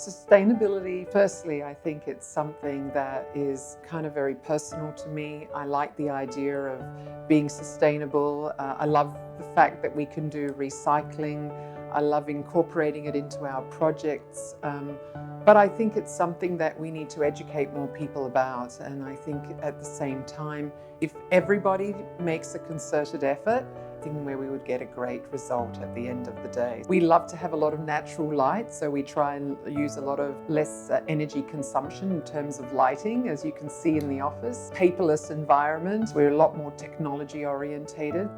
Sustainability, firstly, I think it's something that is kind of very personal to me. I like the idea of being sustainable. I love the fact that we can do recycling. I love incorporating it into our projects. But I think it's something that we need to educate more people about. And I think at the same time, if everybody makes a concerted effort, I think where we would get a great result at the end of the day. We love to have a lot of natural light, so we try and use a lot of less energy consumption in terms of lighting, as you can see in the office. Paperless environment, we're a lot more technology orientated.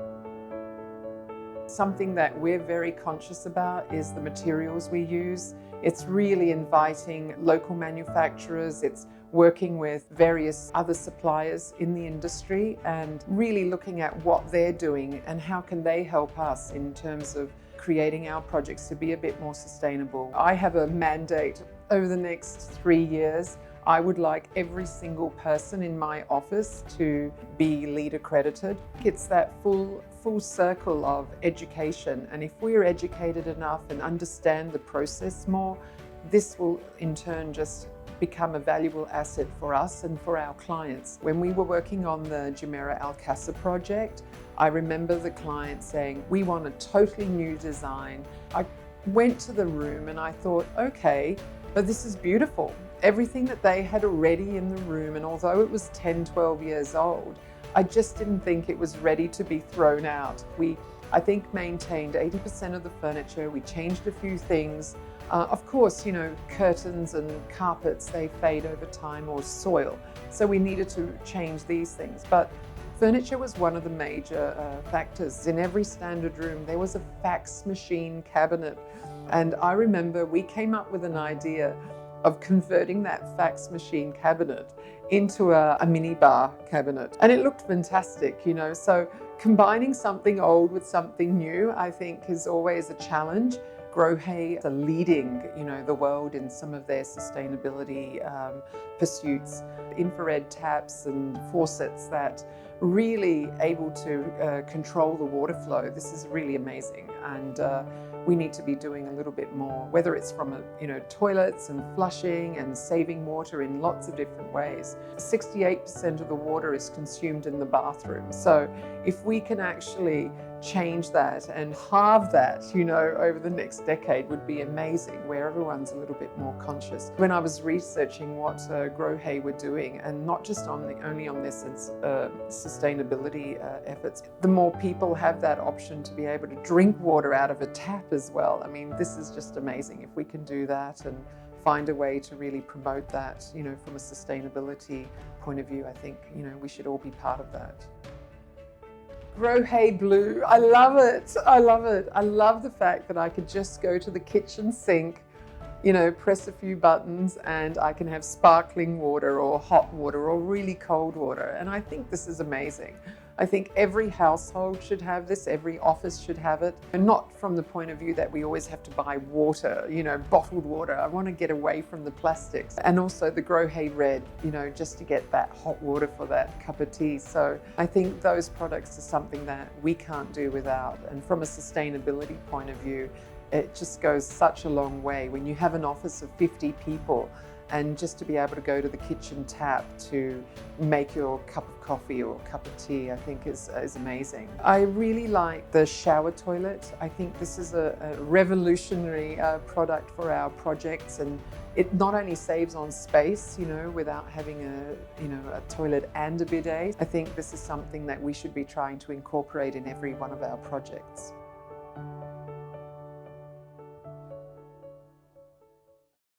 Something that we're very conscious about is the materials we use. It's really inviting local manufacturers, it's working with various other suppliers in the industry and really looking at what they're doing and how can they help us in terms of creating our projects to be a bit more sustainable. I have a mandate over the next 3 years. I would like every single person in my office to be LEED accredited. It's that full circle of education, and if we're educated enough and understand the process more, this will in turn just become a valuable asset for us and for our clients. When we were working on the Jumeirah Alcasa project, I remember the client saying, we want a totally new design. I went to the room and I thought, okay, but this is beautiful. Everything that they had already in the room, and although it was 10, 12 years old, I just didn't think it was ready to be thrown out. We, I think, maintained 80% of the furniture. We changed a few things. Of course, you know, curtains and carpets, they fade over time, or soil. So we needed to change these things. But furniture was one of the major factors. In every standard room, there was a fax machine cabinet. And I remember we came up with an idea of converting that fax machine cabinet into a mini bar cabinet. And it looked fantastic, you know. So combining something old with something new, I think, is always a challenge. Grohe are leading, you know, the world in some of their sustainability pursuits. Infrared taps and faucets that really able to control the water flow. This is really amazing, and we need to be doing a little bit more, whether it's from toilets and flushing and saving water in lots of different ways. 68% of the water is consumed in the bathroom. So if we can actually change that and halve that, you know, over the next decade would be amazing, where everyone's a little bit more conscious. When I was researching what Grohe were doing, and not just only on this sustainability efforts, the more people have that option to be able to drink water out of a tap as well. I mean, this is just amazing. If we can do that and find a way to really promote that, you know, from a sustainability point of view, I think, you know, we should all be part of that. Grohe blue, I love it. I love it. I love the fact that I could just go to the kitchen sink, you know, press a few buttons and I can have sparkling water or hot water or really cold water. And I think this is amazing. I think every household should have this, every office should have it. And not from the point of view that we always have to buy water, you know, bottled water. I want to get away from the plastics. And also the Grohe red, you know, just to get that hot water for that cup of tea. So I think those products are something that we can't do without. And from a sustainability point of view, it just goes such a long way. When you have an office of 50 people, and just to be able to go to the kitchen tap to make your cup of coffee or cup of tea, I think is amazing. I really like the shower toilet. I think this is a revolutionary product for our projects, and it not only saves on space, you know, without having a toilet and a bidet. I think this is something that we should be trying to incorporate in every one of our projects.